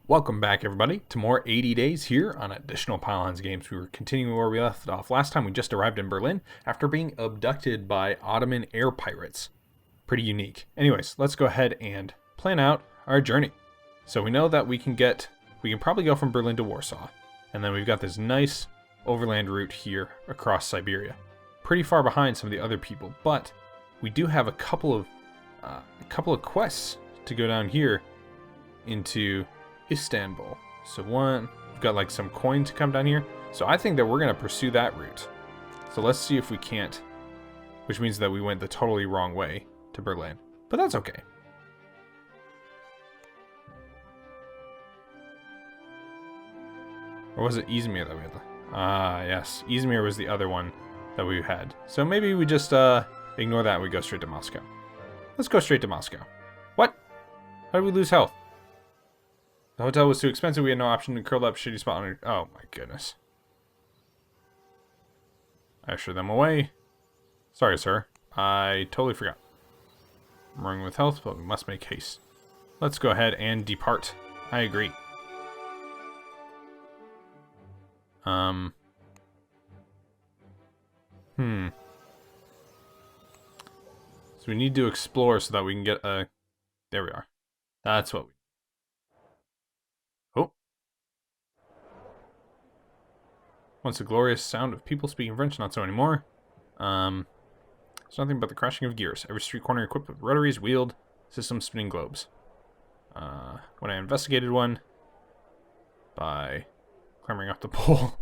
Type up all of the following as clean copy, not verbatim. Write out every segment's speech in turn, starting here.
Welcome back, everybody, to more 80 Days here on Additional Pylons Games. We were continuing where we left off last time. We just arrived in Berlin after being abducted by Ottoman air pirates. Pretty unique. Anyways, let's go ahead and plan out our journey. So we know that we can probably go from Berlin to Warsaw. And then we've got this nice overland route here across Siberia. Pretty far behind some of the other people, but we do have a couple of quests to go down here into Istanbul. So we've got like some coin to come down here. So I think that we're going to pursue that route. So let's see if we can't, which means that we went the totally wrong way to Berlin. But that's okay. Or was it Izmir that we had? Yes. Izmir was the other one that we had. So maybe we just ignore that and we go straight to Moscow. Let's go straight to Moscow. What? How did we lose health? The hotel was too expensive. We had no option to curl up shitty spot on it. Oh my goodness. I usher them away. Sorry, sir. I totally forgot. I'm running with health, but we must make haste. Let's go ahead and depart. I agree. So we need to explore so that we can get a... There we are. That's what we... Oh. Once a glorious sound of people speaking French, not so anymore. It's nothing but the crashing of gears. Every street corner equipped with rotaries, wheeled, system spinning globes. When I investigated one by clambering up the pole.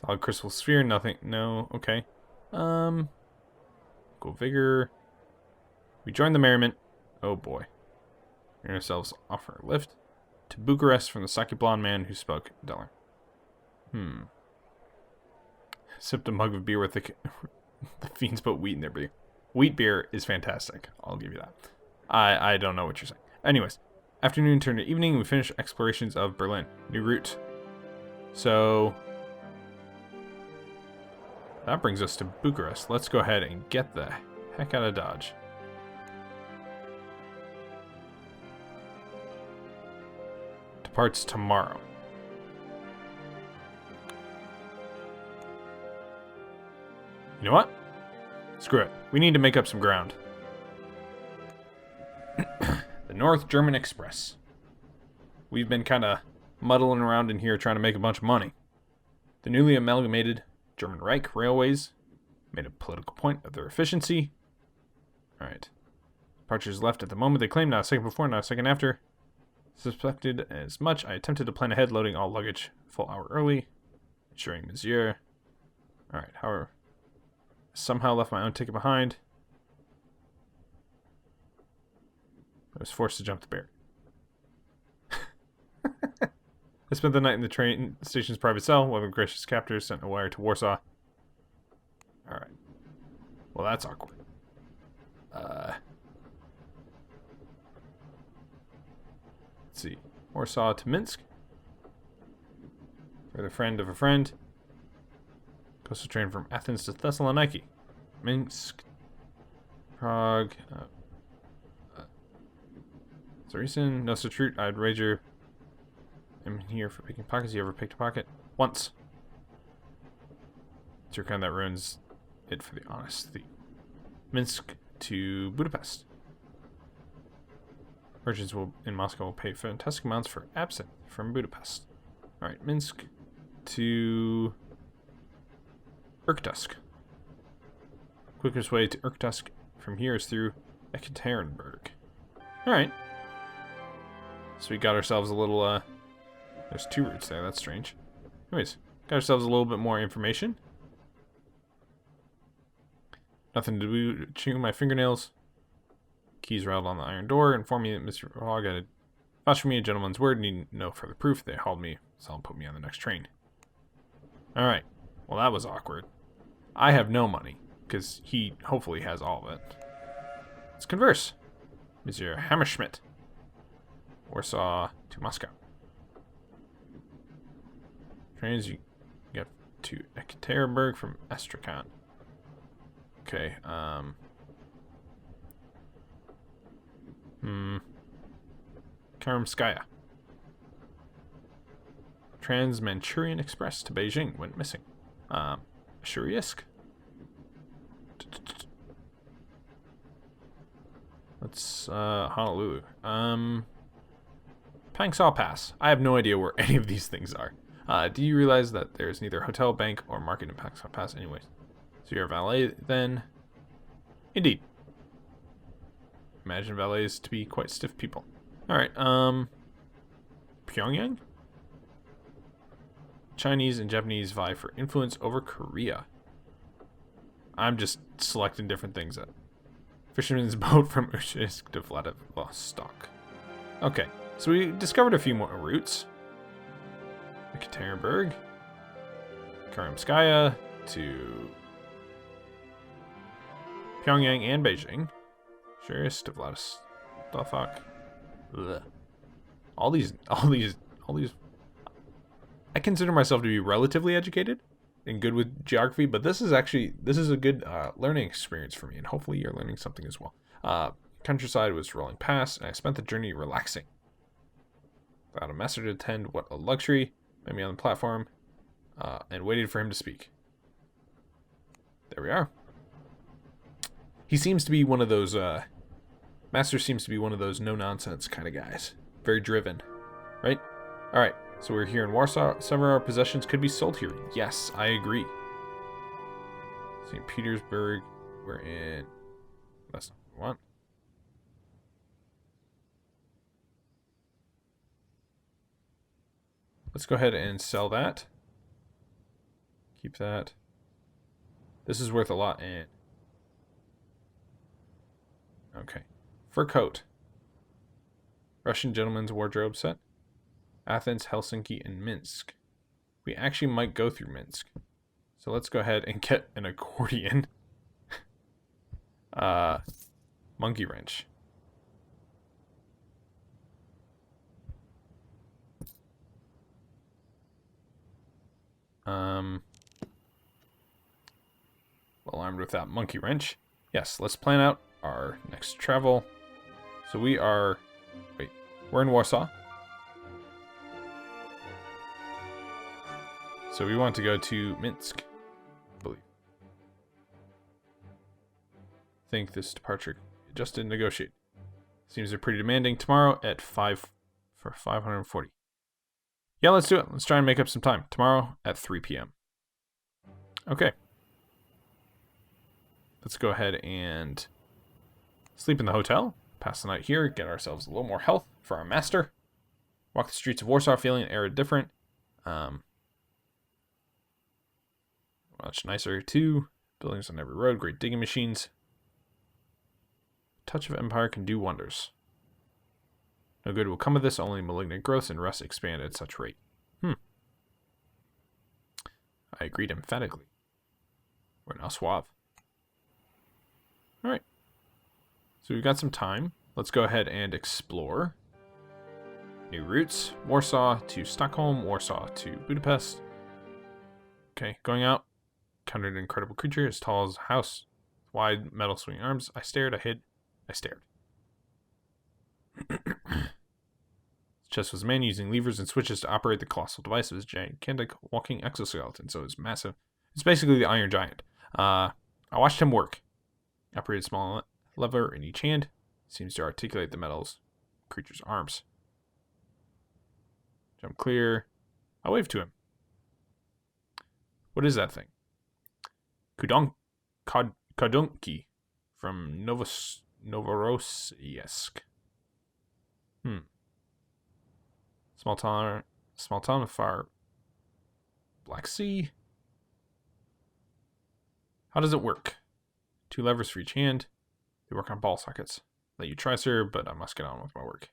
Solid crystal sphere, nothing, no, okay. Go vigor. We joined the merriment. Oh boy. We ourselves offer a lift to Bucharest from the sacky blonde man who spoke Delaware. Sipped a mug of beer with the fiends put wheat in their beer. Wheat beer is fantastic. I'll give you that. I don't know what you're saying. Anyways, afternoon turned to evening. We finished explorations of Berlin. New route. So that brings us to Bucharest. Let's go ahead and get the heck out of Dodge. Departs tomorrow. You know what? Screw it. We need to make up some ground. The North German Express. We've been kind of muddling around in here trying to make a bunch of money. The newly amalgamated German Reich Railways made a political point of their efficiency. Alright. Departures left at the moment they claimed, not a second before, not a second after. Suspected as much. I attempted to plan ahead, loading all luggage a full hour early. Ensuring Monsieur. Alright, however, somehow left my own ticket behind. I was forced to jump the barrier. I spent the night in the train station's private cell. One of the gracious captors sent a wire to Warsaw. Alright. Well, that's awkward. Let's see. Warsaw to Minsk. For the friend of a friend. Coastal train from Athens to Thessaloniki. Minsk. Prague. Zarisen. No such route. I'd wager I'm here for picking pockets. You ever picked a pocket? Once. It's your kind that ruins it for the honest thief. Minsk to Budapest. Merchants in Moscow will pay fantastic amounts for absinthe from Budapest. Alright, Minsk to Irkutsk. Quickest way to Irkutsk from here is through Ekaterinburg. Alright. So we got ourselves a little, there's two routes there, that's strange. Anyways, got ourselves a little bit more information. Nothing to do, chewing my fingernails. Keys rattled on the iron door, informed me that Mr. Fogg had vouched for me, a gentleman's word, need no further proof. They hauled me, so I'll put me on the next train. Alright, well that was awkward. I have no money, because he hopefully has all of it. Let's converse. Monsieur Hammerschmidt. Warsaw to Moscow. Trains you get to Ekaterinburg from Astrakhan. Okay, Karamskaya. Trans-Manchurian Express to Beijing went missing. Shurisk? Let's, Honolulu. Pangsal Pass. I have no idea where any of these things are. Do you realize that there's neither hotel, bank, or market in Pangsal Pass anyways? So you're a valet then? Indeed. Imagine valets to be quite stiff people. Alright, Pyongyang? Chinese and Japanese vie for influence over Korea. I'm just selecting different things. Fisherman's boat from Ushsk to Vladivostok. Okay, so we discovered a few more routes. Ekaterinburg, Karamskaya to Pyongyang and Beijing. Ushsk to Vladivostok. All these. I consider myself to be relatively educated and good with geography, but this is a good learning experience for me, and hopefully you're learning something as well. Countryside was rolling past, and I spent the journey relaxing. Without a master to attend, what a luxury. Met me on the platform, and waited for him to speak. There we are. He seems to be one of those, Master seems to be one of those no-nonsense kind of guys. Very driven, right? Alright. So we're here in Warsaw. Some of our possessions could be sold here. Yes, I agree. St. Petersburg. We're in... That's not what we want. Let's go ahead and sell that. Keep that. This is worth a lot. And okay. Fur coat. Russian gentleman's wardrobe set. Athens, Helsinki, and Minsk. We actually might go through Minsk. So let's go ahead and get an accordion. Monkey wrench. Well armed with that monkey wrench. Yes, let's plan out our next travel. So we are... Wait, we're in Warsaw. So we want to go to Minsk, I believe. I think this departure just didn't negotiate. Seems they're pretty demanding. Tomorrow at 5 for 540. Yeah, let's do it. Let's try and make up some time. Tomorrow at 3 p.m. Okay. Let's go ahead and sleep in the hotel. Pass the night here. Get ourselves a little more health for our master. Walk the streets of Warsaw feeling arid different. Much nicer too. Buildings on every road, great digging machines. Touch of empire can do wonders. No good will come of this, only malignant growth and rust expand at such rate. I agreed emphatically. We're now suave. Alright. So we've got some time. Let's go ahead and explore. New routes. Warsaw to Stockholm, Warsaw to Budapest. Okay, going out. Encountered an incredible creature as tall as a house. Wide metal swinging arms. I stared, I hid, I stared. His chest was a man using levers and switches to operate the colossal device of his gigantic walking exoskeleton, so it's massive. It's basically the Iron Giant. I watched him work. Operated a small lever in each hand. Seems to articulate the metal's creature's arms. Jump clear. I'll wave to him. What is that thing? Kadunki from Novorossiysk. Small town far Black Sea. How does it work? 2 levers for each hand. They work on ball sockets. Let you try, sir, but I must get on with my work.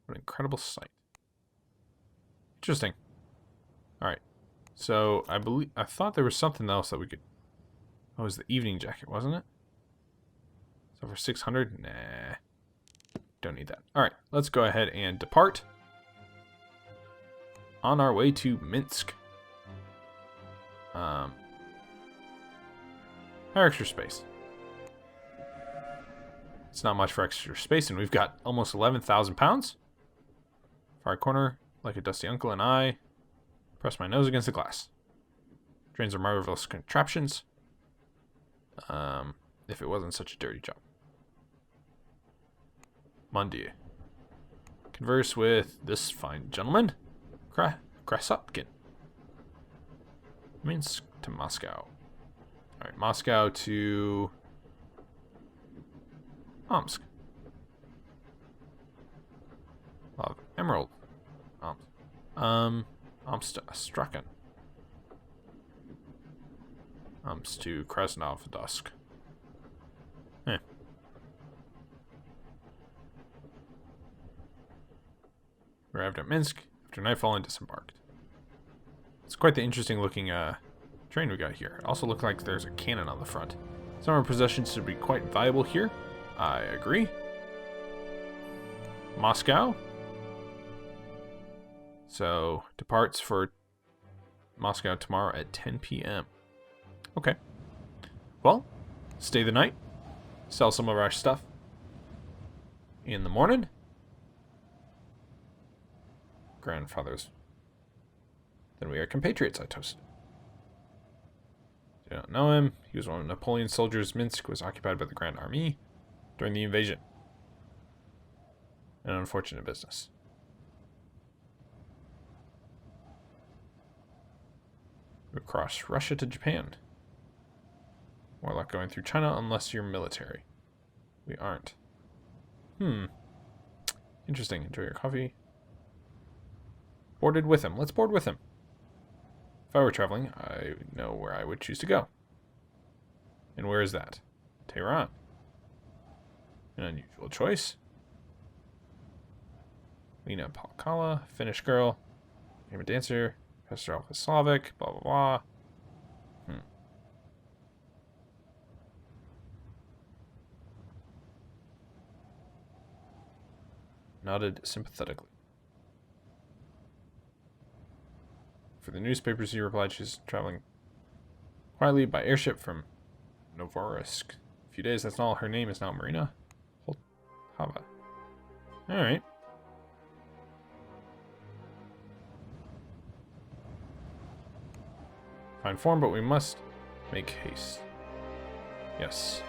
What an incredible sight. Interesting. Alright. So, I thought there was something else that we could... Oh, it was the evening jacket, wasn't it? So for 600? Nah. Don't need that. Alright, let's go ahead and depart. On our way to Minsk. Higher extra space. It's not much for extra space, and we've got almost 11,000 pounds. Far corner, like a dusty uncle, and I press my nose against the glass. Trains are marvelous contraptions. If it wasn't such a dirty job. Monday. Converse with this fine gentleman. Krasotkin. Minsk to Moscow. Alright, Moscow to Omsk. Emerald. Straken. Omsk to Krasnovodsk. Arrived at Minsk after nightfall and disembarked. It's quite the interesting looking train we got here. It also looks like there's a cannon on the front. Some of our possessions should be quite valuable here. I agree. Moscow. So, departs for Moscow tomorrow at 10 p.m. Okay. Well, stay the night. Sell some of our stuff in the morning. Grandfathers. Then we are compatriots, I toasted. You don't know him. He was one of Napoleon's soldiers. Minsk was occupied by the Grand Army during the invasion. An unfortunate business. We cross Russia to Japan. More luck going through China unless you're military. We aren't. Interesting. Enjoy your coffee. Boarded with him. Let's board with him. If I were traveling, I know where I would choose to go. And where is that? Tehran. An unusual choice. Lena Palkala, Finnish girl. I'm a dancer. Passapartout Slavic. Blah, blah, blah. Nodded sympathetically. For the newspapers, he replied she's traveling quietly by airship from Novorossiysk. A few days, that's all. Her name is now Marina Poltava. Alright. Fine form, but we must make haste. Yes.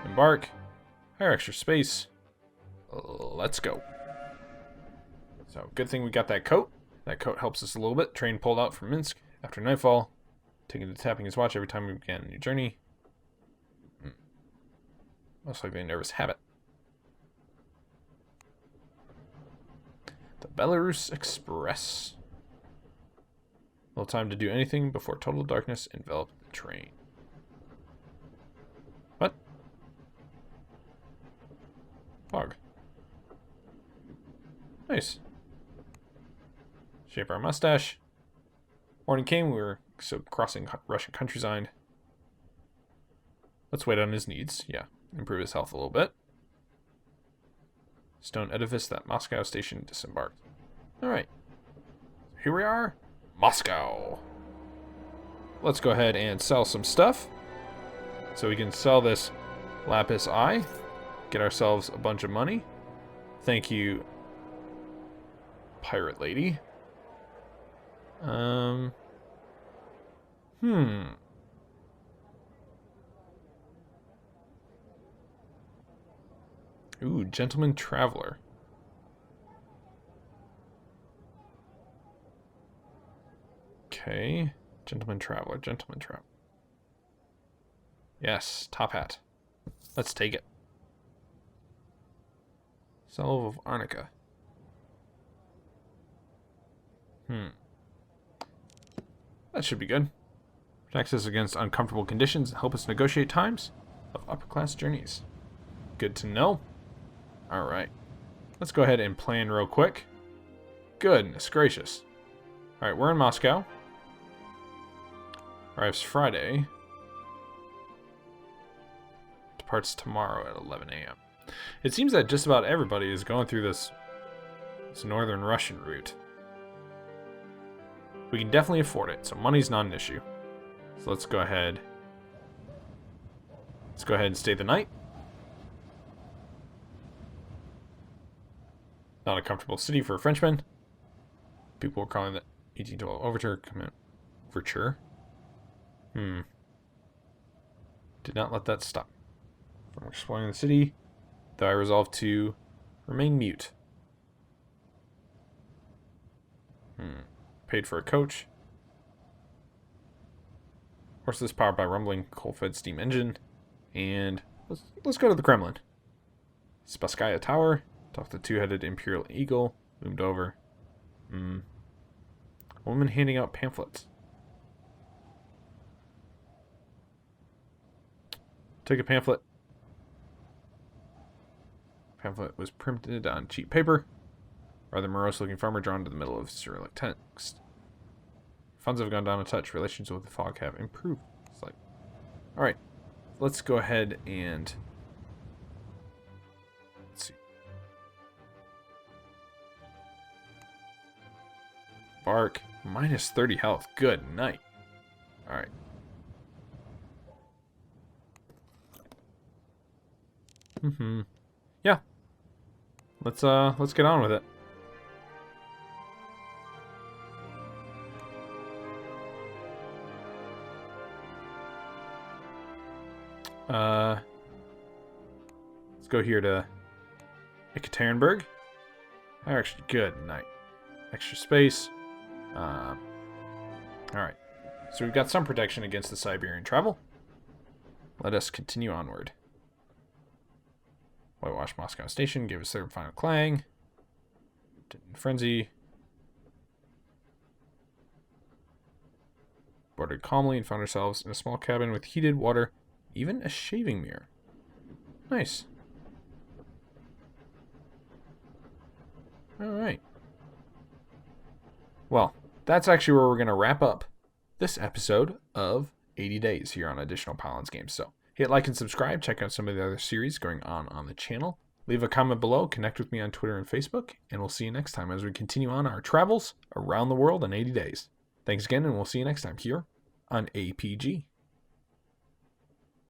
Embark. Hire extra space. Let's go. So, good thing we got that coat. That coat helps us a little bit. Train pulled out from Minsk after nightfall. Taking to tapping his watch every time we began a new journey. Most likely a nervous habit. The Belarus Express. Little time to do anything before total darkness enveloped the train. What? Fog. Nice. Shape our mustache. Morning came, we were crossing Russian countryside. Let's wait on his needs. Yeah, improve his health a little bit. Stone edifice that Moscow station disembarked. Alright. Here we are. Moscow. Let's go ahead and sell some stuff. So we can sell this lapis eye. Get ourselves a bunch of money. Thank you, pirate lady. Ooh, gentleman traveler. Okay. Gentleman traveler, gentleman traveler. Yes, top hat. Let's take it. Salve of Arnica. That should be good. Protects us against uncomfortable conditions and help us negotiate times of upper-class journeys. Good to know. Alright. Let's go ahead and plan real quick. Goodness gracious. Alright, we're in Moscow. Arrives Friday. Departs tomorrow at 11 a.m. It seems that just about everybody is going through this northern Russian route. We can definitely afford it, so money's not an issue. So let's go ahead. Let's go ahead and stay the night. Not a comfortable city for a Frenchman. People were calling the 1812 overture. Did not let that stop. From exploring the city, though I resolved to remain mute. Paid for a coach. Horseless powered by rumbling coal-fed steam engine. And let's go to the Kremlin. Spasskaya Tower. Talk the two-headed imperial eagle. Loomed over. A woman handing out pamphlets. Take a pamphlet. Pamphlet was printed on cheap paper. Rather morose-looking farmer drawn to the middle of Cyrillic text. Funds have gone down a touch. Relations with the Fogg have improved. It's like, all right, let's go ahead and let's see. Bark minus 30 health. Good night. All right. Yeah. Let's get on with it. Let's go here to Ekaterinburg. Actually, good night. Extra space. All right. So we've got some protection against the Siberian travel. Let us continue onward. Whitewash Moscow Station gave us third and final clang. Frenzy. Boarded calmly and found ourselves in a small cabin with heated water, even a shaving mirror. Nice. Alright. Well, that's actually where we're going to wrap up this episode of 80 Days here on Additional Pylons Games. So, hit like and subscribe. Check out some of the other series going on the channel. Leave a comment below. Connect with me on Twitter and Facebook. And we'll see you next time as we continue on our travels around the world in 80 days. Thanks again, and we'll see you next time here on APG.